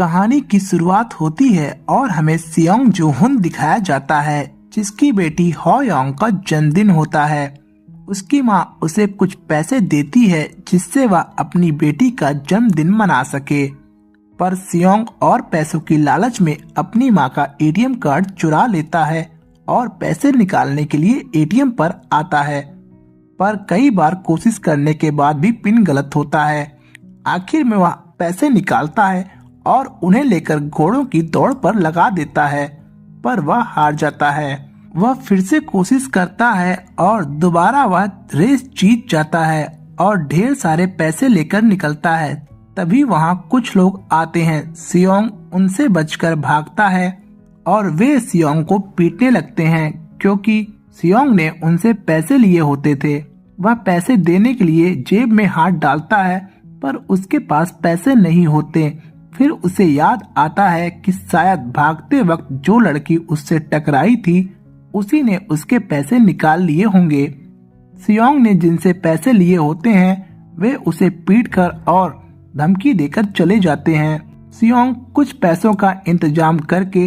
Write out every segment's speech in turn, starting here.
कहानी की शुरुआत होती है और हमें सियोंग जो-हुन दिखाया जाता है, जिसकी बेटी हो-योंग का जन्मदिन होता है। उसकी माँ उसे कुछ पैसे देती है जिससे वह अपनी बेटी का जन्मदिन मना सके, पर सियोंग और पैसों की लालच में अपनी माँ का एटीएम कार्ड चुरा लेता है और पैसे निकालने के लिए एटीएम पर आता है, पर कई बार कोशिश करने के बाद भी पिन गलत होता है। आखिर में वह पैसे निकालता है और उन्हें लेकर घोड़ों की दौड़ पर लगा देता है, पर वह हार जाता है। वह फिर से कोशिश करता है और दोबारा वह रेस जीत जाता है और ढेर सारे पैसे लेकर निकलता है। तभी वहाँ कुछ लोग आते हैं। सियोंग उनसे बचकर भागता है और वे सियोंग को पीटने लगते हैं क्योंकि सियोंग ने उनसे पैसे लिए होते थे। वह पैसे देने के लिए जेब में हाथ डालता है, पर उसके पास पैसे नहीं होते। फिर उसे याद आता है कि शायद भागते वक्त जो लड़की उससे टकराई थी उसी ने उसके पैसे निकाल लिए होंगे। सियोंग ने जिनसे पैसे लिए होते हैं वे उसे पीटकर और धमकी देकर चले जाते हैं। सियोंग कुछ पैसों का इंतजाम करके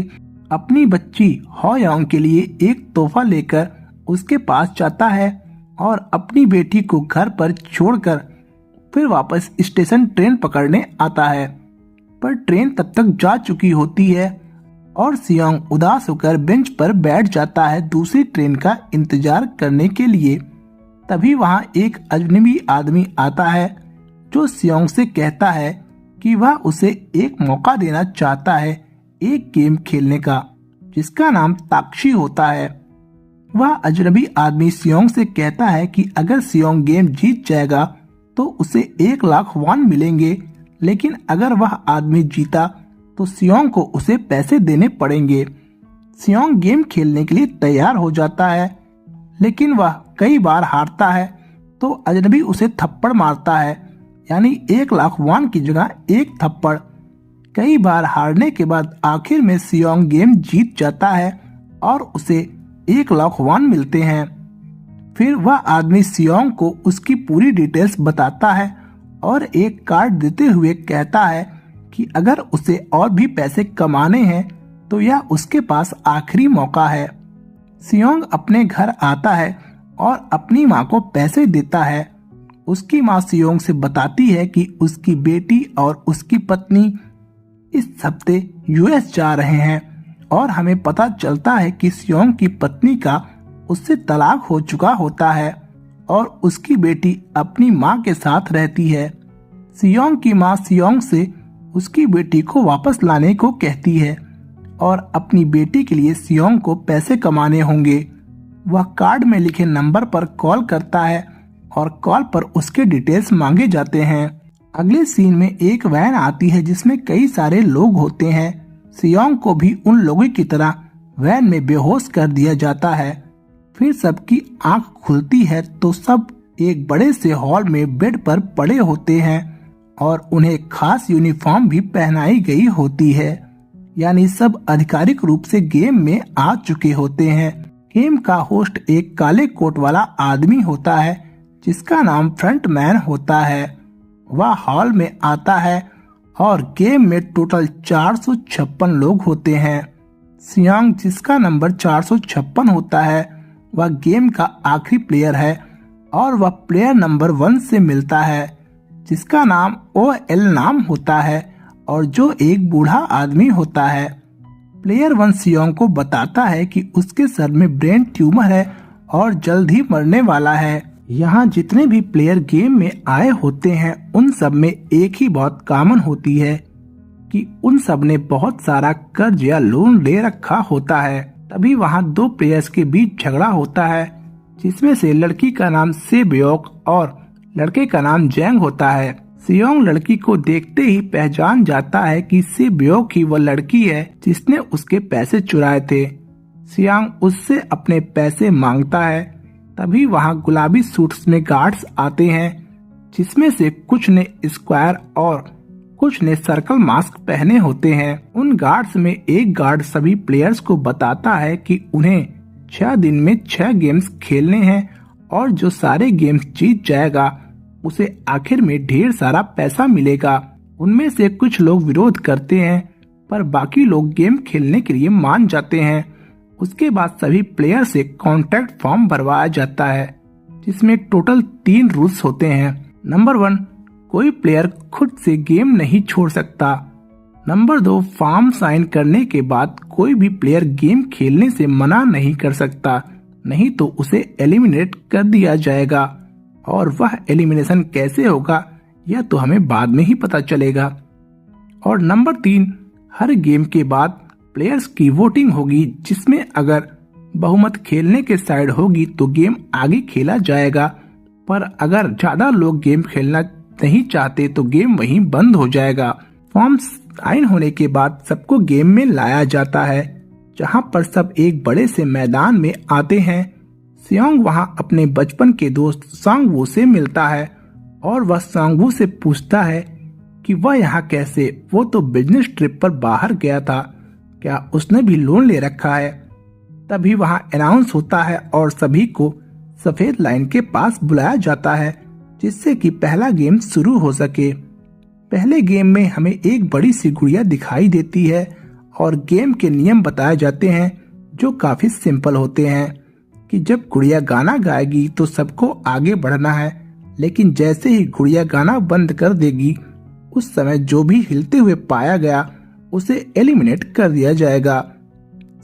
अपनी बच्ची हो-योंग के लिए एक तोहफा लेकर उसके पास जाता है और अपनी बेटी को घर पर छोड़कर फिर वापस स्टेशन ट्रेन पकड़ने आता है, पर ट्रेन तब तक जा चुकी होती है और सियोंग उदास होकर बेंच पर बैठ जाता है दूसरी ट्रेन का इंतजार करने के लिए। तभी वहाँ एक अजनबी आदमी आता है जो सियोंग से कहता है कि वह उसे एक मौका देना चाहता है एक गेम खेलने का, जिसका नाम ताक्षी होता है। वह अजनबी आदमी सियोंग से कहता है कि अगर सियोंग गेम जीत जाएगा तो उसे 1 लाख वॉन मिलेंगे, लेकिन अगर वह आदमी जीता तो सियोंग को उसे पैसे देने पड़ेंगे। सियोंग गेम खेलने के लिए तैयार हो जाता है, लेकिन वह कई बार हारता है तो अजनबी उसे थप्पड़ मारता है, यानी 1 लाख वॉन की जगह 1 थप्पड़। कई बार हारने के बाद आखिर में सियोंग गेम जीत जाता है और उसे 1 लाख वॉन मिलते हैं। फिर वह आदमी सियोंग को उसकी पूरी डिटेल्स बताता है और एक कार्ड देते हुए कहता है कि अगर उसे और भी पैसे कमाने हैं तो यह उसके पास आखिरी मौका है। सियोंग अपने घर आता है और अपनी माँ को पैसे देता है। उसकी माँ सियोंग से बताती है कि उसकी बेटी और उसकी पत्नी इस हफ्ते यूएस जा रहे हैं और हमें पता चलता है कि सियोंग की पत्नी का उससे तलाक हो चुका होता है और उसकी बेटी अपनी माँ के साथ रहती है। सियोंग की माँ सियोंग से उसकी बेटी को वापस लाने को कहती है और अपनी बेटी के लिए सियोंग को पैसे कमाने होंगे। वह कार्ड में लिखे नंबर पर कॉल करता है और कॉल पर उसके डिटेल्स मांगे जाते हैं। अगले सीन में एक वैन आती है जिसमें कई सारे लोग होते हैं। सियोंग को भी उन लोगों की तरह वैन में बेहोश कर दिया जाता है। फिर सबकी आंख खुलती है तो सब एक बड़े से हॉल में बेड पर पड़े होते हैं और उन्हें खास यूनिफॉर्म भी पहनाई गई होती है, यानी सब आधिकारिक रूप से गेम में आ चुके होते हैं। गेम का होस्ट एक काले कोट वाला आदमी होता है जिसका नाम फ्रंटमैन होता है। वह हॉल में आता है और गेम में टोटल 456 लोग होते हैं। सियोंग, जिसका नंबर 456 होता है, वह गेम का आखिरी प्लेयर है और वह प्लेयर नंबर 1 से मिलता है जिसका नाम OL नाम होता है और जो एक बूढ़ा आदमी होता है। प्लेयर 1 सियोंग को बताता है कि उसके सर में ब्रेन ट्यूमर है और जल्द ही मरने वाला है। यहाँ जितने भी प्लेयर गेम में आए होते हैं उन सब में एक ही बहुत कॉमन होती है कि उन सब ने बहुत सारा कर्ज या लोन ले रखा होता है। तभी वहाँ 2 प्लेयर्स के बीच झगड़ा होता है जिसमें से लड़की का नाम सेबयोक और लड़के का नाम जैंग होता है। सियोंग लड़की को देखते ही पहचान जाता है कि सेबयोक ही वह लड़की है जिसने उसके पैसे चुराए थे। सियोंग उससे अपने पैसे मांगता है। तभी वहाँ गुलाबी सूट्स में गार्ड्स आते हैं जिसमें से कुछ ने स्क्वायर और कुछ ने सर्कल मास्क पहने होते हैं। उन गार्ड्स में एक गार्ड सभी प्लेयर्स को बताता है कि उन्हें 6 दिन में 6 गेम्स खेलने हैं और जो सारे गेम्स जीत जाएगा उसे आखिर में ढेर सारा पैसा मिलेगा। उनमें से कुछ लोग विरोध करते हैं, पर बाकी लोग गेम खेलने के लिए मान जाते हैं। उसके बाद सभी प्लेयर से कॉन्ट्रैक्ट फॉर्म भरवाया जाता है, जिसमें टोटल 3 रूल्स होते हैं। नंबर 1, कोई प्लेयर खुद से गेम नहीं छोड़ सकता। नंबर 2, फॉर्म साइन करने के बाद कोई भी प्लेयर गेम खेलने से मना नहीं कर सकता, नहीं तो उसे एलिमिनेट कर दिया जाएगा। और वह एलिमिनेशन कैसे होगा यह तो हमें बाद में ही पता चलेगा। और नंबर 3, हर गेम के बाद प्लेयर्स की वोटिंग होगी, जिसमें अगर बहुमत खेलने के साइड होगी तो गेम आगे खेला जाएगा, पर अगर ज्यादा लोग गेम खेलना नहीं चाहते तो गेम वहीं बंद हो जाएगा। फॉर्म साइन होने के बाद सबको गेम में लाया जाता है, जहां पर सब एक बड़े से मैदान में आते हैं। सियोंग वहां अपने बचपन के दोस्त सांगवू से मिलता है और वह सांगवू से पूछता है कि वह यहाँ कैसे, वो तो बिजनेस ट्रिप पर बाहर गया था, क्या उसने भी लोन ले रखा है। तभी वहां अनाउंस होता है और सभी को सफेद लाइन के पास बुलाया जाता है, जिससे कि पहला गेम शुरू हो सके। पहले गेम में हमें एक बड़ी सी गुड़िया दिखाई देती है और गेम के नियम बताए जाते हैं, जो काफी सिंपल होते हैं कि जब गुड़िया गाना गाएगी तो सबको आगे बढ़ना है, लेकिन जैसे ही गुड़िया गाना बंद कर देगी उस समय जो भी हिलते हुए पाया गया उसे एलिमिनेट कर दिया जाएगा।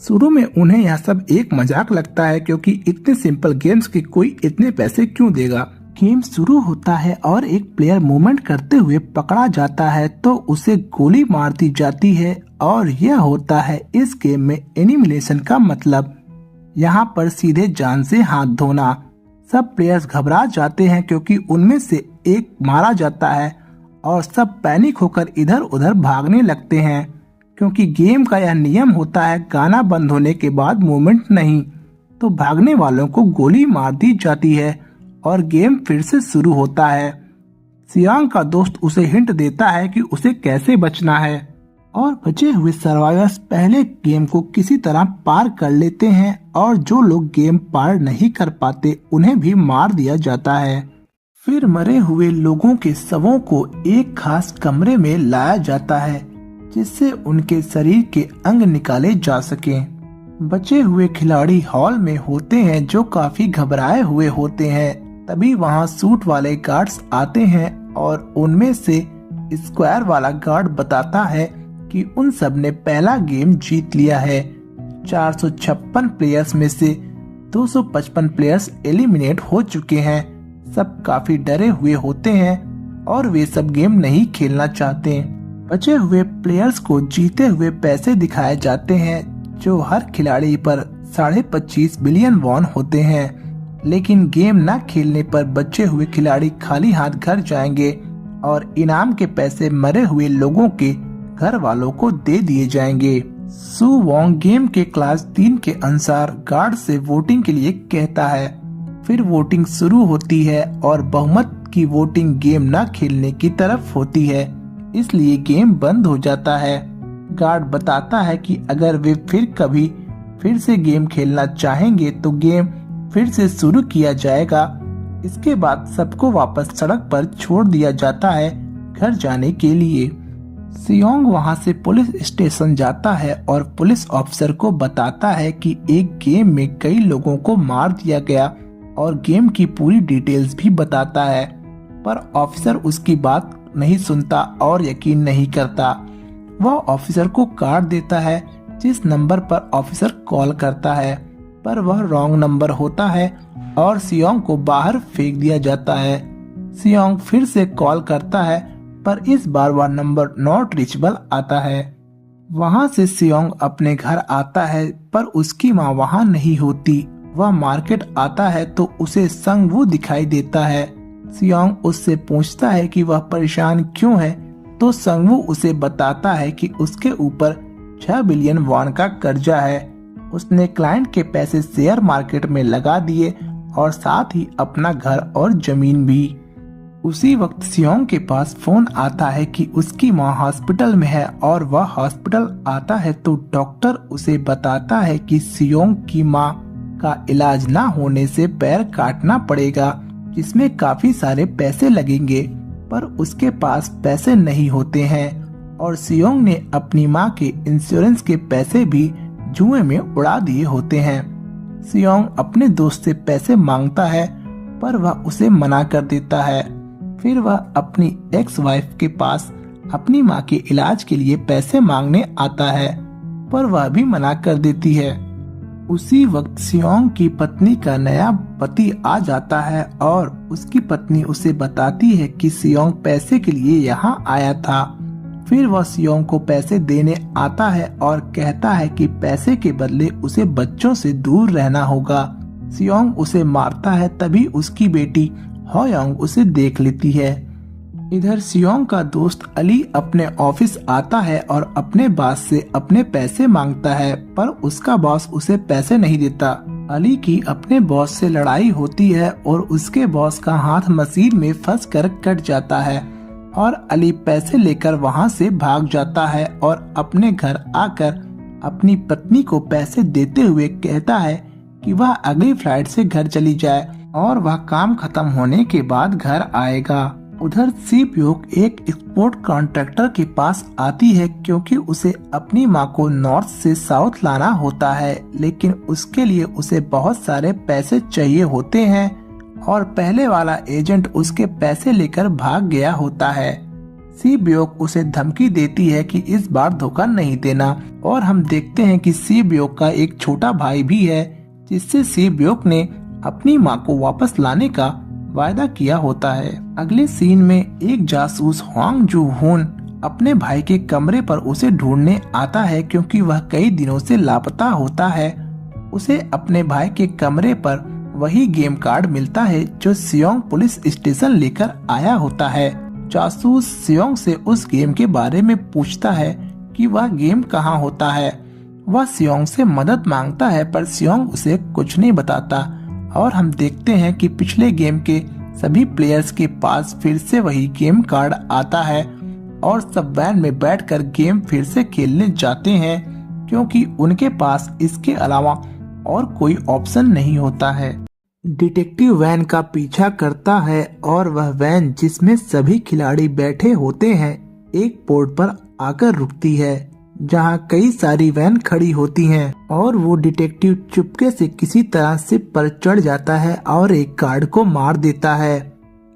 शुरू में उन्हें यह सब एक मजाक लगता है, क्योंकि इतने सिंपल गेम्स के कोई इतने पैसे क्यों देगा। गेम शुरू होता है और एक प्लेयर मूवमेंट करते हुए पकड़ा जाता है तो उसे गोली मार दी जाती है, और यह होता है इस गेम में एनिमिनेशन का मतलब। यहाँ पर सीधे जान से हाथ धोना। सब प्लेयर्स घबरा जाते हैं क्योंकि उनमें से एक मारा जाता है और सब पैनिक होकर इधर उधर भागने लगते हैं, क्योंकि गेम का यह नियम होता है गाना बंद होने के बाद मूवमेंट नहीं, तो भागने वालों को गोली मार दी जाती है और गेम फिर से शुरू होता है। सियांग का दोस्त उसे हिंट देता है कि उसे कैसे बचना है, और बचे हुए सर्वाइवर्स पहले गेम को किसी तरह पार कर लेते हैं, और जो लोग गेम पार नहीं कर पाते उन्हें भी मार दिया जाता है। फिर मरे हुए लोगों के शवों को एक खास कमरे में लाया जाता है, जिससे उनके शरीर के अंग निकाले जा सकें। बचे हुए खिलाड़ी हॉल में होते हैं जो काफी घबराए हुए होते हैं। तभी वहां सूट वाले गार्ड्स आते हैं और उनमें से स्क्वायर वाला गार्ड बताता है कि उन सब ने पहला गेम जीत लिया है। 456 प्लेयर्स में से 255 प्लेयर्स एलिमिनेट हो चुके हैं। सब काफी डरे हुए होते हैं और वे सब गेम नहीं खेलना चाहते। बचे हुए प्लेयर्स को जीते हुए पैसे दिखाए जाते हैं, जो हर खिलाड़ी पर 25.5 बिलियन वॉन होते हैं। लेकिन गेम न खेलने पर बचे हुए खिलाड़ी खाली हाथ घर जाएंगे और इनाम के पैसे मरे हुए लोगों के घर वालों को दे दिए जाएंगे। सु वोंग गेम के क्लास 3 के अनुसार गार्ड से वोटिंग के लिए कहता है। फिर वोटिंग शुरू होती है और बहुमत की वोटिंग गेम न खेलने की तरफ होती है, इसलिए गेम बंद हो जाता है। गार्ड बताता है कि अगर वे फिर से गेम खेलना चाहेंगे तो गेम फिर से शुरू किया जाएगा। इसके बाद सबको वापस सड़क पर छोड़ दिया जाता है घर जाने के लिए। सियोंग वहां से पुलिस स्टेशन जाता है और पुलिस ऑफिसर को बताता है कि एक गेम में कई लोगों को मार दिया गया और गेम की पूरी डिटेल्स भी बताता है, पर ऑफिसर उसकी बात नहीं सुनता और यकीन नहीं करता। वह ऑफिसर को कार्ड देता है जिस नंबर पर ऑफिसर कॉल करता है, पर वह रॉन्ग नंबर होता है और सियोंग को बाहर फेंक दिया जाता है। सियोंग फिर से कॉल करता है, पर इस बार वह नंबर नॉट रीचेबल आता है। वहां से सियोंग अपने घर आता है, पर उसकी माँ वहां नहीं होती। वह मार्केट आता है तो उसे संगवू दिखाई देता है। सियोंग उससे पूछता है कि वह परेशान क्यों है, तो संगवू उसे बताता है कि उसके ऊपर 6 बिलियन वॉन का कर्जा है। उसने क्लाइंट के पैसे शेयर मार्केट में लगा दिए और साथ ही अपना घर और जमीन भी। उसी वक्त सियोंग के पास फोन आता है कि उसकी माँ हॉस्पिटल में है और वह हॉस्पिटल आता है तो डॉक्टर उसे बताता है कि सियोंग की माँ का इलाज ना होने से पैर काटना पड़ेगा, जिसमें काफी सारे पैसे लगेंगे। पर उसके पास पैसे नहीं होते हैं और सियोंग ने अपनी माँ के इंश्योरेंस के पैसे भी जुए में उड़ा दिए होते हैं। सियोंग अपने दोस्त से पैसे मांगता है पर वह उसे मना कर देता है। फिर वह अपनी एक्स वाइफ के पास अपनी माँ के इलाज के लिए पैसे मांगने आता है पर वह भी मना कर देती है। उसी वक्त सियोंग की पत्नी का नया पति आ जाता है और उसकी पत्नी उसे बताती है कि सियोंग पैसे के लिए यहाँ आया था। फिर वह सियोंग को पैसे देने आता है और कहता है कि पैसे के बदले उसे बच्चों से दूर रहना होगा। सियोंग उसे मारता है, तभी उसकी बेटी होयोंग उसे देख लेती है। इधर सियोंग का दोस्त अली अपने ऑफिस आता है और अपने बॉस से अपने पैसे मांगता है पर उसका बॉस उसे पैसे नहीं देता। अली की अपने बॉस से लड़ाई होती है और उसके बॉस का हाथ मशीन में फंस कर कट जाता है और अली पैसे लेकर वहां से भाग जाता है और अपने घर आकर अपनी पत्नी को पैसे देते हुए कहता है कि वह अगली फ्लाइट से घर चली जाए और वह काम खत्म होने के बाद घर आएगा। उधर सीप्योक एक एक्सपोर्ट कॉन्ट्रैक्टर के पास आती है क्योंकि उसे अपनी माँ को नॉर्थ से साउथ लाना होता है, लेकिन उसके लिए उसे बहुत सारे पैसे चाहिए होते हैं और पहले वाला एजेंट उसके पैसे लेकर भाग गया होता है। सीब्योक उसे धमकी देती है कि इस बार धोखा नहीं देना और हम देखते हैं कि सीब्योक का एक छोटा भाई भी है जिससे सीब्योक ने अपनी माँ को वापस लाने का वायदा किया होता है। अगले सीन में एक जासूस हुआंग जू हुन अपने भाई के कमरे पर उसे ढूंढने आता है क्योंकि वह कई दिनों से लापता होता है। उसे अपने भाई के कमरे पर वही गेम कार्ड मिलता है जो सियोंग पुलिस स्टेशन लेकर आया होता है। जासूस सियोंग से उस गेम के बारे में पूछता है कि वह गेम कहाँ होता है। वह सियोंग से मदद मांगता है पर सियोंग उसे कुछ नहीं बताता और हम देखते हैं कि पिछले गेम के सभी प्लेयर्स के पास फिर से वही गेम कार्ड आता है और सब वैन में बैठकर गेम फिर से खेलने जाते हैं क्योंकि उनके पास इसके अलावा और कोई ऑप्शन नहीं होता है। डिटेक्टिव वैन का पीछा करता है और वह वैन जिसमें सभी खिलाड़ी बैठे होते हैं एक पोर्ट पर आकर रुकती है जहां कई सारी वैन खड़ी होती हैं और वो डिटेक्टिव चुपके से किसी तरह से पर चढ़ जाता है और एक गार्ड को मार देता है।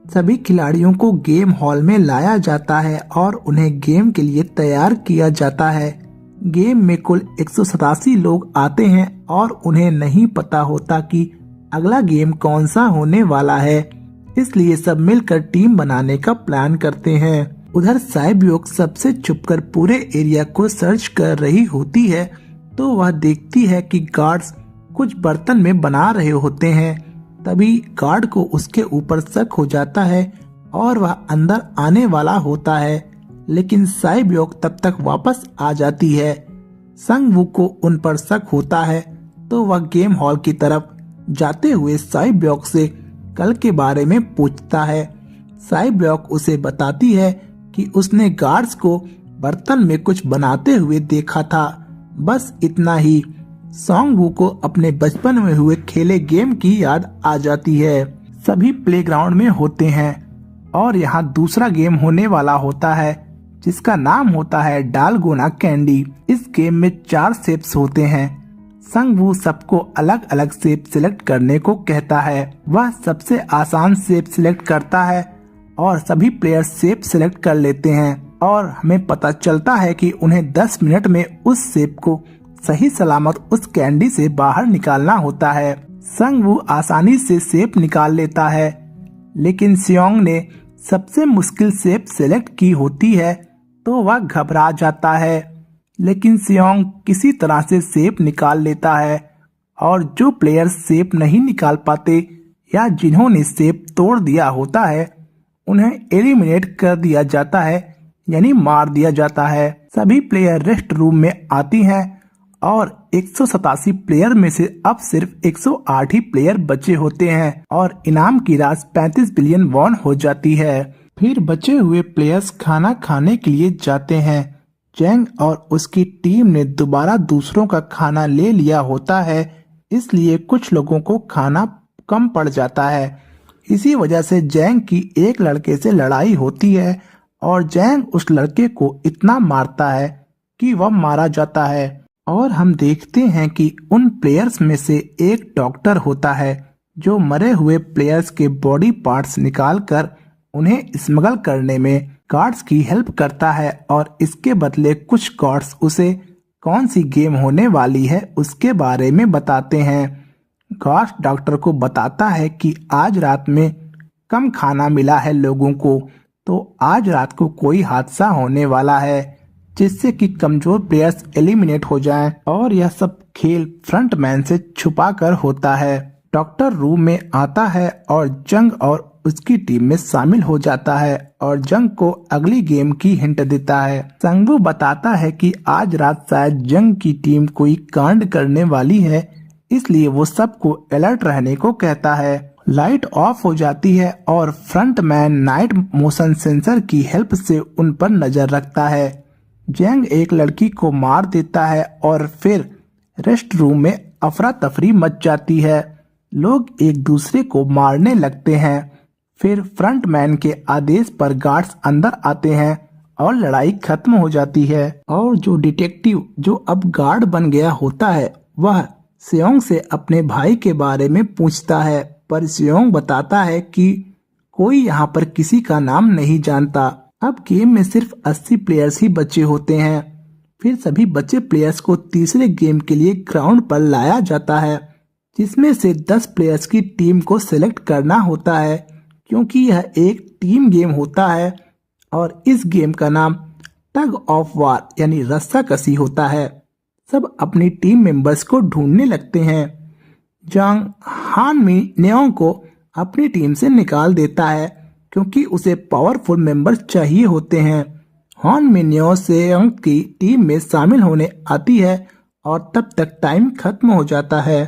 सभी खिलाड़ियों को गेम हॉल में लाया जाता है और उन्हें गेम के लिए तैयार किया जाता है। गेम में कुल 187 लोग आते हैं और उन्हें नहीं पता होता कि अगला गेम कौन सा होने वाला है, इसलिए सब मिलकर टीम बनाने का प्लान करते हैं। उधर साइब्योक सबसे छुपकर पूरे एरिया को सर्च कर रही होती है तो वह देखती है कि गार्ड्स कुछ बर्तन में बना रहे होते हैं। तभी गार्ड को उसके ऊपर शक हो जाता है और वह अंदर आने वाला होता है, लेकिन साइब्योक तब तक वापस आ जाती है। संगवू को उन पर शक होता है तो वह गेम हॉल की तरफ जाते हुए साइब्योक से कल के बारे में पूछता है। साइब्योक उसे बताती है कि उसने गार्ड्स को बर्तन में कुछ बनाते हुए देखा था। बस इतना ही। सोंगवू को अपने बचपन में हुए खेले गेम की याद आ जाती है। सभी प्लेग्राउंड में होते हैं और यहाँ दूसरा गेम होने वाला होता है जिसका नाम होता है डालगोना कैंडी। इस गेम में 4 शेप्स होते हैं। संगवू सबको अलग अलग शेप सिलेक्ट करने को कहता है। वह सबसे आसान शेप सिलेक्ट करता है और सभी प्लेयर शेप सिलेक्ट कर लेते हैं और हमें पता चलता है कि उन्हें 10 मिनट में उस शेप को सही सलामत उस कैंडी से बाहर निकालना होता है। संगवू आसानी से शेप निकाल लेता है, लेकिन सियोंग ने सबसे मुश्किल शेप सिलेक्ट की होती है तो वह घबरा जाता है, लेकिन सियोंग किसी तरह से शेप निकाल लेता है और जो प्लेयर शेप नहीं निकाल पाते या जिन्होंने शेप तोड़ दिया होता है उन्हें एलिमिनेट कर दिया जाता है, यानी मार दिया जाता है। सभी प्लेयर रेस्ट रूम में आती हैं और 187 प्लेयर में से अब सिर्फ 108 ही प्लेयर बचे होते हैं और इनाम की राशि 35 बिलियन वॉन हो जाती है। फिर बचे हुए प्लेयर्स खाना खाने के लिए जाते हैं। चैंग और उसकी टीम ने दोबारा दूसरों का खाना ले लिया होता है, इसलिए कुछ लोगों को खाना कम पड़ जाता है। इसी वजह से जैंग की एक लड़के से लड़ाई होती है और जैंग उस लड़के को इतना मारता है कि वह मारा जाता है। और हम देखते हैं कि उन प्लेयर्स में से एक डॉक्टर होता है जो मरे हुए प्लेयर्स के बॉडी पार्ट्स निकालकर उन्हें स्मगल करने में गार्ड्स की हेल्प करता है और इसके बदले कुछ गार्ड्स उसे कौन सी गेम होने वाली है उसके बारे में बताते हैं। गार्ड्स डॉक्टर को बताता है कि आज रात में कम खाना मिला है लोगों को, तो आज रात को कोई हादसा होने वाला है जिससे कि कमजोर प्लेयर्स एलिमिनेट हो जाएं और यह सब खेल फ्रंटमैन से छुपा कर होता है। डॉक्टर रूम में आता है और जंग और उसकी टीम में शामिल हो जाता है और जंग को अगली गेम की हिंट देता है। संगवू बताता है कि आज रात शायद जंग की टीम कोई कांड करने वाली है, इसलिए वो सबको अलर्ट रहने को कहता है। लाइट ऑफ हो जाती है और फ्रंटमैन नाइट मोशन सेंसर की हेल्प से उन पर नजर रखता है। जंग एक लड़की को मार देता है और फिर रेस्ट रूम में अफरा तफरी मच जाती है। लोग एक दूसरे को मारने लगते हैं। फिर फ्रंटमैन के आदेश पर गार्ड्स अंदर आते हैं और लड़ाई खत्म हो जाती है। और जो डिटेक्टिव जो अब गार्ड बन गया होता है वह सियोंग से अपने भाई के बारे में पूछता है, पर सियोंग बताता है कि कोई यहाँ पर किसी का नाम नहीं जानता। अब गेम में सिर्फ 80 प्लेयर्स ही बचे होते हैं। फिर सभी बचे प्लेयर्स को तीसरे गेम के लिए ग्राउंड पर लाया जाता है, जिसमें से 10 प्लेयर्स की टीम को सिलेक्ट करना होता है क्योंकि यह एक टीम गेम होता है और इस गेम का नाम टग ऑफ वार यानी रस्साकसी होता है। सब अपनी टीम मेंबर्स को ढूंढने लगते हैं। जांग हान मी नेओंग को अपनी टीम से निकाल देता है क्योंकि उसे पावरफुल मेंबर्स चाहिए होते हैं। हान मी नेओ सेयोंग की टीम में शामिल होने आती है और तब तक टाइम खत्म हो जाता है।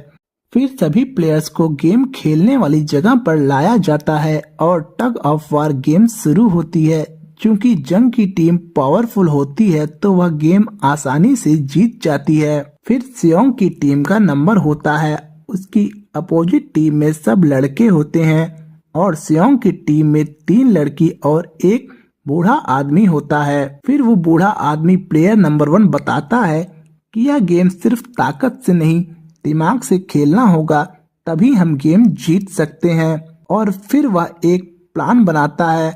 फिर सभी प्लेयर्स को गेम खेलने वाली जगह पर लाया जाता है और टग ऑफ वार गेम शुरू होती है। चूंकि जंग की टीम पावरफुल होती है तो वह गेम आसानी से जीत जाती है। फिर सियोंग की टीम का नंबर होता है। उसकी अपोजिट टीम में सब लड़के होते हैं और सियोंग की टीम में 3 लड़की और एक बूढ़ा आदमी होता है। फिर वो बूढ़ा आदमी प्लेयर नंबर 1 बताता है कि यह गेम सिर्फ ताकत से नहीं दिमाग से खेलना होगा, तभी हम गेम जीत सकते हैं। और फिर वह एक प्लान बनाता है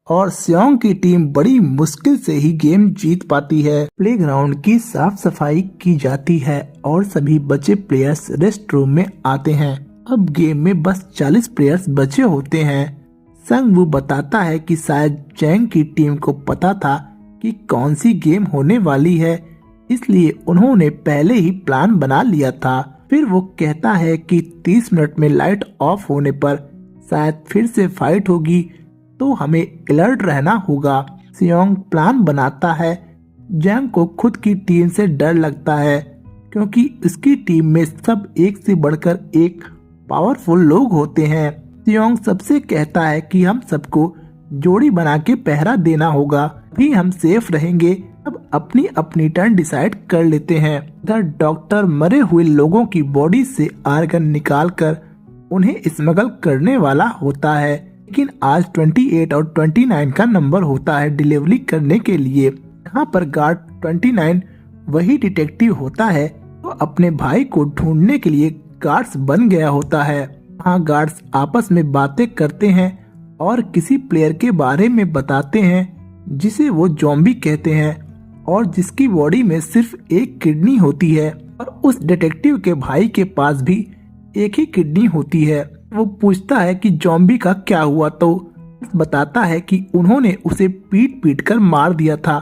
और सियोंग की टीम बड़ी मुश्किल से ही गेम जीत पाती है। प्लेग्राउंड की साफ सफाई की जाती है और सभी बचे प्लेयर्स रेस्ट रूम में आते हैं। अब गेम में बस 40 प्लेयर्स बचे होते हैं। संगवू बताता है कि शायद जैंग की टीम को पता था कि कौन सी गेम होने वाली है, इसलिए उन्होंने पहले ही प्लान बना लिया था। फिर वो कहता है कि 30 मिनट में लाइट ऑफ होने पर शायद फिर से फाइट होगी, तो हमें अलर्ट रहना होगा। सियोंग प्लान बनाता है। जैंग को खुद की टीम से डर लगता है क्योंकि उसकी टीम में सब एक से बढ़कर एक पावरफुल लोग होते हैं। सियोंग सबसे कहता है कि हम सबको जोड़ी बना के पहरा देना होगा, भी हम सेफ रहेंगे। अब अपनी अपनी टर्न डिसाइड कर लेते हैं। इधर डॉक्टर मरे हुए लोगों की बॉडी से आर्गन निकालकर उन्हें स्मगल करने वाला होता है, लेकिन आज 28 और 29 का नंबर होता है डिलीवरी करने के लिए। यहाँ पर गार्ड 29 वही डिटेक्टिव होता है तो अपने भाई को ढूंढने के लिए गार्ड्स बन गया होता है। वहाँ गार्ड्स आपस में बातें करते हैं और किसी प्लेयर के बारे में बताते हैं जिसे वो ज़ॉम्बी कहते हैं और जिसकी बॉडी में सिर्फ एक किडनी होती है और उस डिटेक्टिव के भाई के पास भी एक ही किडनी होती है। वो पूछता है कि ज़ॉम्बी का क्या हुआ, तो बताता है कि उन्होंने उसे पीट पीट कर मार दिया था।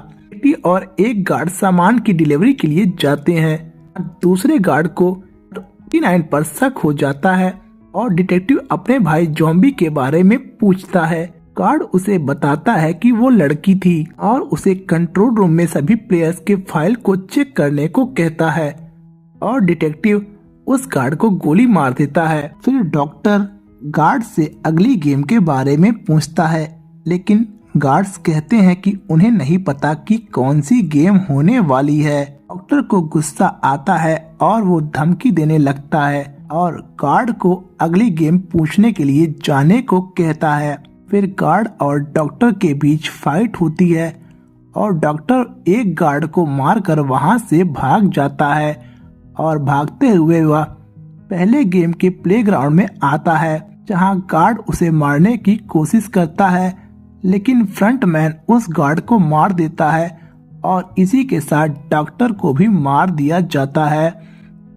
और एक गार्ड सामान की डिलीवरी के लिए जाते हैं। दूसरे गार्ड को 29 पर शक हो जाता है और डिटेक्टिव अपने भाई ज़ॉम्बी के बारे में पूछता है। गार्ड उसे बताता है कि वो लड़की थी और उसे कंट्रोल रूम में सभी प्लेयर्स के फाइल को चेक करने को कहता है और डिटेक्टिव उस गार्ड को गोली मार देता है। फिर डॉक्टर गार्ड से अगली गेम के बारे में पूछता है, लेकिन गार्ड्स कहते हैं कि उन्हें नहीं पता कि कौन सी गेम होने वाली है। डॉक्टर को गुस्सा आता है और वो धमकी देने लगता है और गार्ड को अगली गेम पूछने के लिए जाने को कहता है। फिर गार्ड और डॉक्टर के बीच फाइट होती है और डॉक्टर एक गार्ड को मारकर वहां से भाग जाता है और भागते हुए वह पहले गेम के प्लेग्राउंड में आता है जहां गार्ड उसे मारने की कोशिश करता है, लेकिन फ्रंटमैन उस गार्ड को मार देता है और इसी के साथ डॉक्टर को भी मार दिया जाता है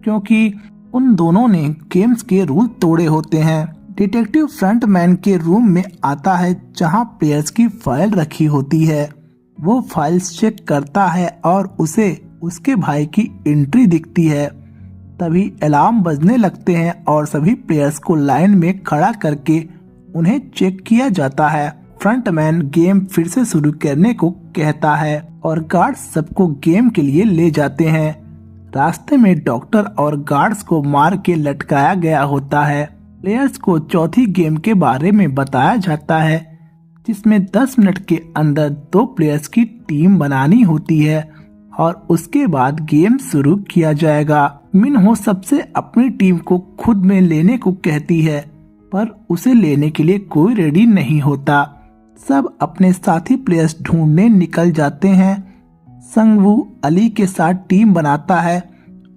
क्योंकि उन दोनों ने गेम्स के रूल तोड़े होते हैं। डिटेक्टिव फ्रंटमैन के रूम में आता है जहां प्लेयर्स की फाइल रखी होती है। वो फाइल्स चेक करता है और उसे उसके भाई की एंट्री दिखती है। तभी अलार्म बजने लगते हैं और सभी प्लेयर्स को लाइन में खड़ा करके उन्हें चेक किया जाता है। फ्रंटमैन गेम फिर से शुरू करने को कहता है और गार्ड्स सबको गेम के लिए ले जाते हैं। रास्ते में डॉक्टर और गार्ड्स को मार के लटकाया गया होता है। प्लेयर्स को चौथी गेम के बारे में बताया जाता है जिसमें 10 मिनट के अंदर 2 प्लेयर्स की टीम बनानी होती है और उसके बाद गेम शुरू किया जाएगा। मिनहो सबसे अपनी टीम को खुद में लेने को कहती है पर उसे लेने के लिए कोई रेडी नहीं होता। सब अपने साथी प्लेयर्स ढूंढने निकल जाते हैं। संगवू अली के साथ टीम बनाता है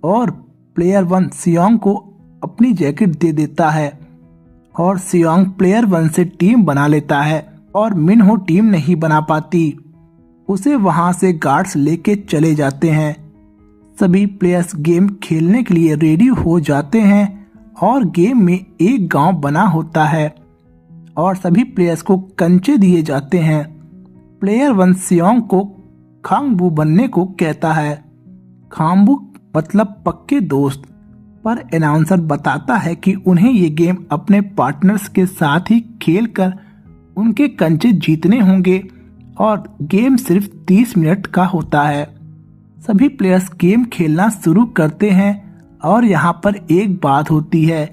और प्लेयर 1 सियोंग को अपनी जैकेट दे देता है और सियोंग प्लेयर 1 से टीम बना लेता है और मिनहो टीम नहीं बना पाती। उसे वहां से गार्ड्स लेके चले जाते हैं। सभी प्लेयर्स गेम खेलने के लिए रेडी हो जाते हैं और गेम में एक गांव बना होता है और सभी प्लेयर्स को कंचे दिए जाते हैं। प्लेयर 1 सियोंग को खांगबू बनने को कहता है। खांगबू मतलब पक्के दोस्त, पर अनाउंसर बताता है कि उन्हें ये गेम अपने पार्टनर्स के साथ ही खेलकर उनके कंचे जीतने होंगे और गेम सिर्फ 30 मिनट का होता है। सभी प्लेयर्स गेम खेलना शुरू करते हैं और यहाँ पर एक बात होती है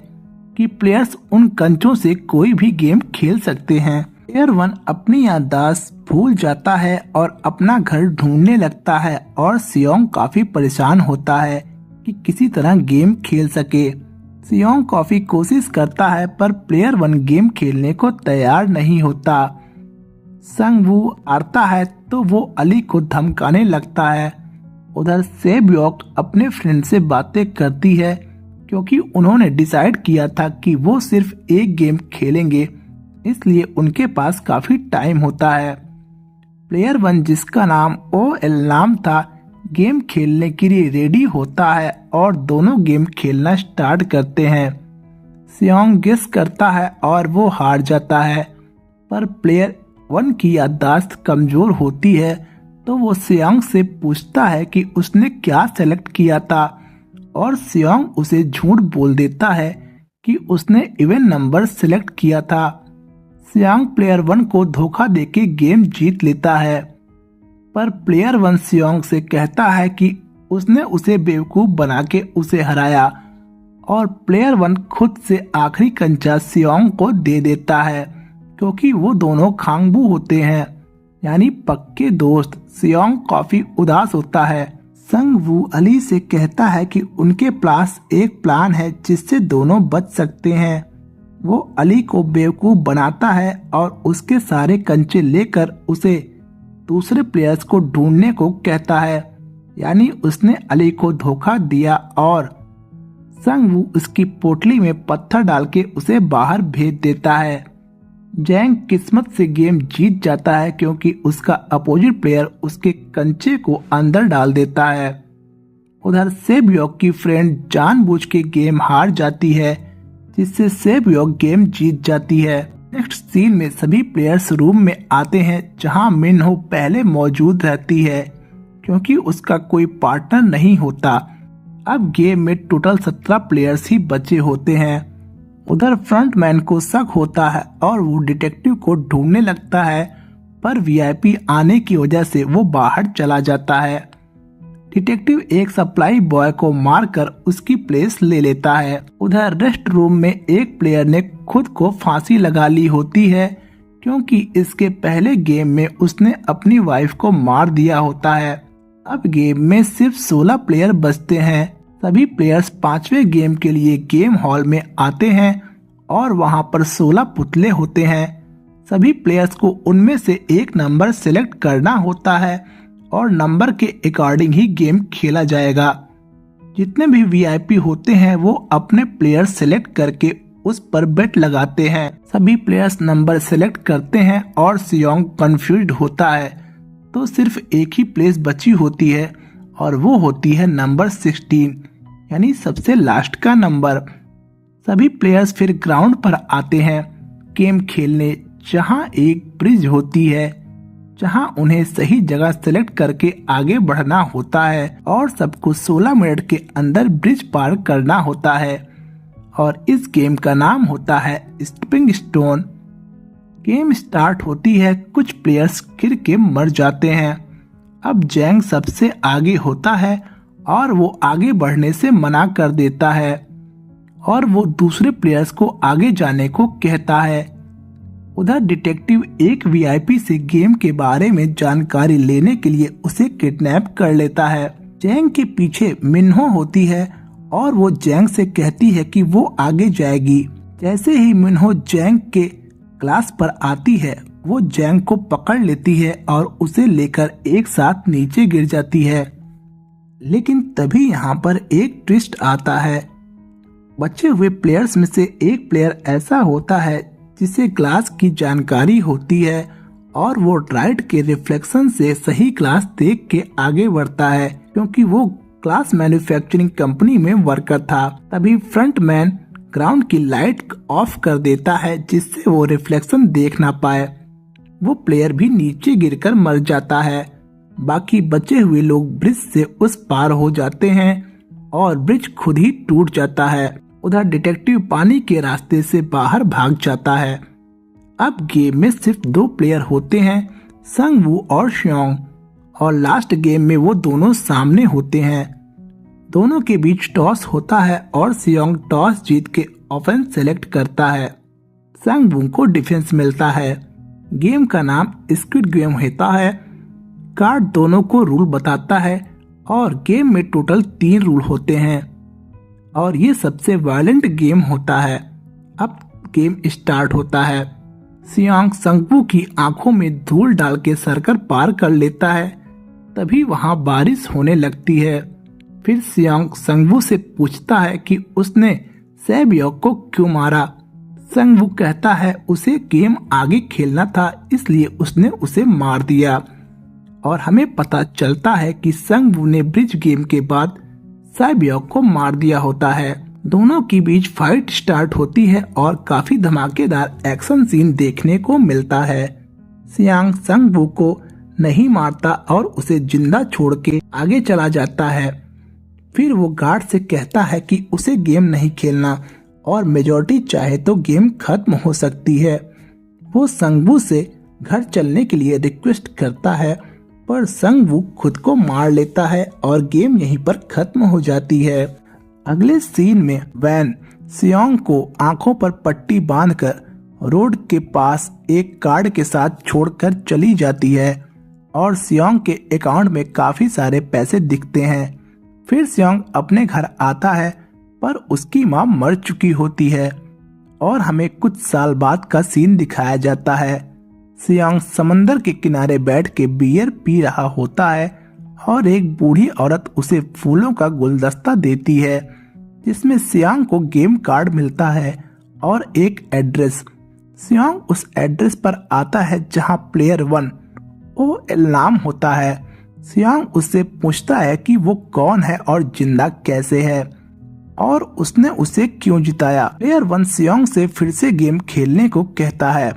कि प्लेयर्स उन कंचों से कोई भी गेम खेल सकते हैं। प्लेयर 1 अपनी याददाश्त भूल जाता है और अपना घर ढूंढने लगता है और सियोंग काफी परेशान होता है कि किसी तरह गेम खेल सके। सियोंग काफी कोशिश करता है पर प्लेयर 1 गेम खेलने को तैयार नहीं होता। संगवू आता है तो वो अली को धमकाने लगता है। उधर सेबयोक अपने फ्रेंड से बातें करती है क्योंकि उन्होंने डिसाइड किया था कि वो सिर्फ एक गेम खेलेंगे, इसलिए उनके पास काफी टाइम होता है। प्लेयर 1 जिसका नाम OL नाम था गेम खेलने के लिए रेडी होता है और दोनों गेम खेलना स्टार्ट करते हैं। सियोंग गेस करता है और वो हार जाता है, पर प्लेयर 1 की याददाश्त कमजोर होती है तो वो सियोंग से पूछता है कि उसने क्या सेलेक्ट किया था और सियोंग उसे झूठ बोल देता है कि उसने इवन नंबर सेलेक्ट किया था। सियोंग प्लेयर 1 को धोखा देके गेम जीत लेता है, पर प्लेयर 1 सियोंग से कहता है कि उसने उसे बेवकूफ बना के उसे हराया और प्लेयर 1 खुद से आखिरी कंचा सियोंग को दे देता है क्योंकि वो दोनों खांगबू होते हैं यानी पक्के दोस्त। सियोंग काफी उदास होता है। संगवू अली से कहता है कि उनके पास एक प्लान है जिससे दोनों बच सकते हैं। वो अली को बेवकूफ बनाता है और उसके सारे कंचे लेकर उसे दूसरे प्लेयर्स को ढूंढने को कहता है, यानी उसने अली को धोखा दिया और संगवू उसकी पोटली में पत्थर डाल के उसे बाहर भेज देता है। जैंग किस्मत से गेम जीत जाता है क्योंकि उसका अपोजिट प्लेयर उसके कंचे को अंदर डाल देता है। उधर सेबयोक की फ्रेंड जानबूझ के गेम हार जाती है जिससे सेबयोक गेम जीत जाती है। नेक्स्ट सीन में सभी प्लेयर्स रूम में आते हैं जहां मिनहो पहले मौजूद रहती है क्योंकि उसका कोई पार्टनर नहीं होता। अब गेम में टोटल 17 प्लेयर्स ही बचे होते हैं। उधर फ्रंटमैन को शक होता है और वो डिटेक्टिव को ढूंढने लगता है, पर वीआईपी आने की वजह से वो बाहर चला जाता है। डिटेक्टिव एक सप्लाई बॉय को मारकर उसकी प्लेस ले लेता है। उधर रेस्ट रूम में एक प्लेयर ने खुद को फांसी लगा ली होती है क्योंकि इसके पहले गेम में उसने अपनी वाइफ को मार दिया होता है। अब गेम में सिर्फ 16 प्लेयर बचते हैं। सभी प्लेयर्स 5वें गेम के लिए गेम हॉल में आते हैं और वहां पर 16 पुतले होते हैं। सभी प्लेयर्स को उनमें से एक नंबर सिलेक्ट करना होता है और नंबर के अकॉर्डिंग ही गेम खेला जाएगा। जितने भी वीआईपी होते हैं वो अपने प्लेयर सिलेक्ट करके उस पर बेट लगाते हैं। सभी प्लेयर्स नंबर सिलेक्ट करते हैं और सियोंग कंफ्यूज्ड होता है, तो सिर्फ एक ही प्लेस बची होती है और वो होती है नंबर 16, यानी सबसे लास्ट का नंबर। सभी प्लेयर्स फिर ग्राउंड पर आते हैं गेम खेलने, जहां एक ब्रिज होती है, जहां उन्हें सही जगह सेलेक्ट करके आगे बढ़ना होता है और सबको 16 मिनट के अंदर ब्रिज पार करना होता है। और इस गेम का नाम होता है स्टेपिंग स्टोन। गेम स्टार्ट होती है, कुछ प्लेयर्स गिर के मर जाते हैं। अब जैंग सबसे आगे होता है और वो आगे बढ़ने से मना कर देता है और वो दूसरे प्लेयर्स को आगे जाने को कहता है। उधर डिटेक्टिव एक वीआईपी से गेम के बारे में जानकारी लेने के लिए उसे किडनैप कर लेता है। जैंग के पीछे मिन्हो होती है और वो जैंग से कहती है कि वो आगे जाएगी। जैसे ही मिन्हो जैंग के क्लास पर आती है, वो जैंग को पकड़ लेती है और उसे लेकर एक साथ नीचे गिर जाती है। लेकिन तभी यहाँ पर एक ट्विस्ट आता है। बचे हुए प्लेयर्स में से एक प्लेयर ऐसा होता है जिसे क्लास की जानकारी होती है और वो लाइट के रिफ्लेक्शन से सही क्लास देख के आगे बढ़ता है, क्योंकि वो क्लास मैन्युफैक्चरिंग कंपनी में वर्कर था। तभी फ्रंट मैन ग्राउंड की लाइट ऑफ कर देता है जिससे वो रिफ्लेक्शन देख ना पाए। वो प्लेयर भी नीचे गिरकर मर जाता है। बाकी बचे हुए लोग ब्रिज से उस पार हो जाते हैं और ब्रिज खुद ही टूट जाता है। उधर डिटेक्टिव पानी के रास्ते से बाहर भाग जाता है। अब गेम में सिर्फ 2 प्लेयर होते हैं, संग वू और सियोंग, और लास्ट गेम में वो दोनों सामने होते हैं। दोनों के बीच टॉस होता है और सियोंग टॉस जीत के ऑफेंस सेलेक्ट करता है। संग वू को डिफेंस मिलता है। गेम का नाम स्क्विड गेम होता है। कार्ड दोनों को रूल बताता है और गेम में टोटल 3 रूल होते हैं और ये सबसे वायलेंट गेम होता है। अब गेम स्टार्ट होता है। सियोंग संगवू की आंखों में धूल डाल के सर्कल पार कर लेता है। तभी वहां बारिश होने लगती है। फिर सियोंग संगवू से पूछता है कि उसने सैबयोक को क्यों मारा। संगवू कहता है उसे गेम आगे खेलना था, इसलिए उसने उसे मार दिया। और हमें पता चलता है कि संगवू ने ब्रिज गेम के बाद सैबयोक को मार दिया होता है। दोनों के बीच फाइट स्टार्ट होती है और काफी धमाकेदार एक्शन सीन देखने को मिलता है। सियांग संगवू को नहीं मारता और उसे जिंदा छोड़ के आगे चला जाता है। फिर वो गार्ड से कहता है कि उसे गेम नहीं खेलना और मेजॉरिटी चाहे तो गेम खत्म हो सकती है। वो संगवू से घर चलने के लिए रिक्वेस्ट करता है, पर संगवू खुद को मार लेता है और गेम यहीं पर खत्म हो जाती है। अगले सीन में वैन सियोंग को आंखों पर पट्टी बांधकर रोड के पास एक कार्ड के साथ छोड़कर चली जाती है और सियोंग के अकाउंट में काफी सारे पैसे दिखते हैं। फिर सियोंग अपने घर आता है, पर उसकी मां मर चुकी होती है और हमें कुछ साल बाद का सीन दिखाया जाता है। सियोंग समंदर के किनारे बैठ के बियर पी रहा होता है और एक बूढ़ी औरत उसे फूलों का गुलदस्ता देती है, जिसमें सियोंग को गेम कार्ड मिलता है और एक एड्रेस। सियोंग उस एड्रेस पर आता है जहां प्लेयर 1 OL नाम होता है। सियोंग उससे पूछता है कि वो कौन है और जिंदा कैसे है और उसने उसे क्यों जिताया। प्लेयर 1 सियोंग से फिर से गेम खेलने को कहता है।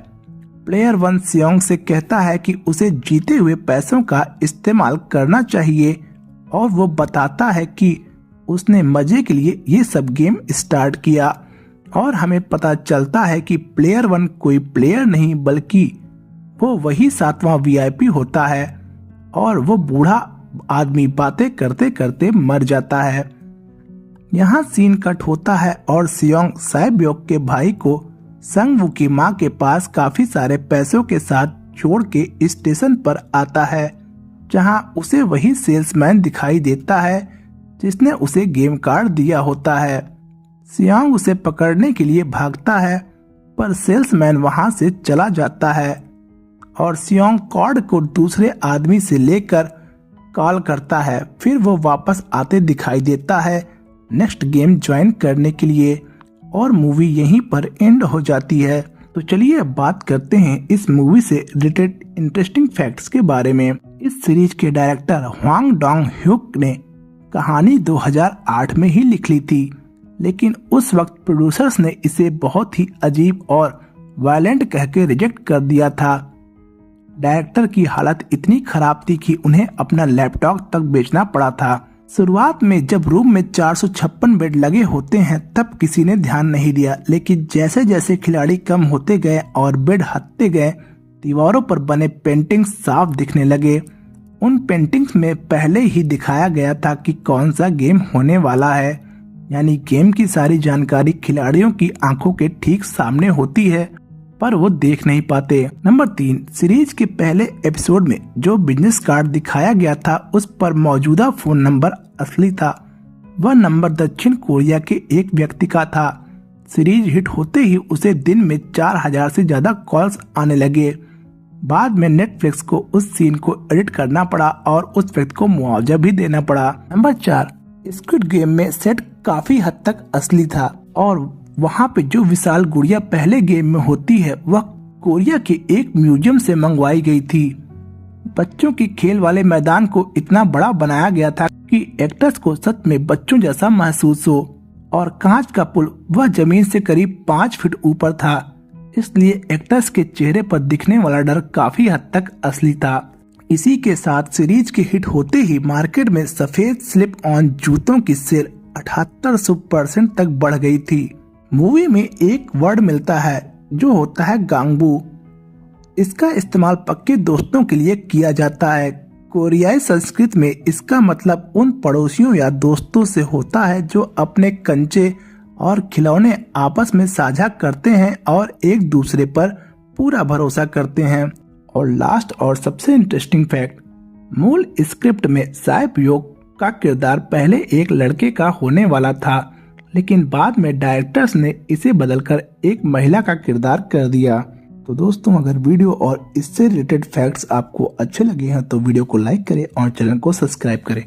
प्लेयर 1 सियोंग से कहता है कि उसे जीते हुए पैसों का इस्तेमाल करना चाहिए और वो बताता है कि उसने मजे के लिए ये सब गेम स्टार्ट किया। और हमें पता चलता है कि प्लेयर 1 कोई प्लेयर नहीं बल्कि वो वही 7वां VIP होता है और वो बूढ़ा आदमी बातें करते करते मर जाता है। यहाँ सीन कट होता है और सियोंग सैबयोक के भाई को संगवू की मां के पास काफी सारे पैसों के साथ छोड़ के स्टेशन पर आता है, जहां उसे वही सेल्समैन दिखाई देता है जिसने उसे गेम कार्ड दिया होता है। सियांग उसे पकड़ने के लिए भागता है, पर सेल्समैन वहां से चला जाता है और सियांग कार्ड को दूसरे आदमी से लेकर कॉल करता है। फिर वो वापस आते दिखाई देता है नेक्स्ट गेम ज्वाइन करने के लिए और मूवी यहीं पर एंड हो जाती है। तो चलिए अब बात करते हैं इस मूवी से रिलेटेड इंटरेस्टिंग फैक्ट्स के बारे में। इस सीरीज के डायरेक्टर ह्वांग डोंग-ह्यूक ने कहानी 2008 में ही लिख ली थी, लेकिन उस वक्त प्रोड्यूसर्स ने इसे बहुत ही अजीब और वायलेंट कह के रिजेक्ट कर दिया था। डायरेक्टर की हालत इतनी खराब थी कि उन्हें अपना लैपटॉप तक बेचना पड़ा था। शुरुआत में जब रूम में 456 बेड लगे होते हैं तब किसी ने ध्यान नहीं दिया, लेकिन जैसे जैसे खिलाड़ी कम होते गए और बेड हटते गए, दीवारों पर बने पेंटिंग्स साफ दिखने लगे। उन पेंटिंग्स में पहले ही दिखाया गया था कि कौन सा गेम होने वाला है, यानी गेम की सारी जानकारी खिलाड़ियों की आंखों के ठीक सामने होती है, पर वो देख नहीं पाते। नंबर 3, सीरीज के पहले एपिसोड में जो बिजनेस कार्ड दिखाया गया था उस पर मौजूदा फोन नंबर असली था। वह नंबर दक्षिण कोरिया के एक व्यक्ति का था। सीरीज हिट होते ही उसे दिन में 4000 से ज्यादा कॉल्स आने लगे। बाद में नेटफ्लिक्स को उस सीन को एडिट करना पड़ा और उस व्यक्ति को मुआवजा भी देना पड़ा। नंबर 4, स्क्विड गेम में सेट काफी हद तक असली था और वहाँ पे जो विशाल गुड़िया पहले गेम में होती है वह कोरिया के एक म्यूजियम से मंगवाई गई थी। बच्चों की खेल वाले मैदान को इतना बड़ा बनाया गया था कि एक्टर्स को सच में बच्चों जैसा महसूस हो, और कांच का पुल वह जमीन से करीब 5 फीट ऊपर था, इसलिए एक्टर्स के चेहरे पर दिखने वाला डर काफी हद तक असली था। इसी के साथ सीरीज के हिट होते ही मार्केट में सफेद स्लिप ऑन जूतों की सेल 78% तक बढ़ गई थी। मूवी में एक वर्ड मिलता है जो होता है गांगबू। इसका इस्तेमाल पक्के दोस्तों के लिए किया जाता है। कोरियाई संस्कृति में इसका मतलब उन पड़ोसियों या दोस्तों से होता है जो अपने कंचे और खिलौने आपस में साझा करते हैं और एक दूसरे पर पूरा भरोसा करते हैं। और लास्ट और सबसे इंटरेस्टिंग फैक्ट, मूल स्क्रिप्ट में साइप योग का किरदार पहले एक लड़के का होने वाला था, लेकिन बाद में डायरेक्टर्स ने इसे बदलकर एक महिला का किरदार कर दिया। तो दोस्तों, अगर वीडियो और इससे रिलेटेड फैक्ट्स आपको अच्छे लगे हैं तो वीडियो को लाइक करें और चैनल को सब्सक्राइब करें।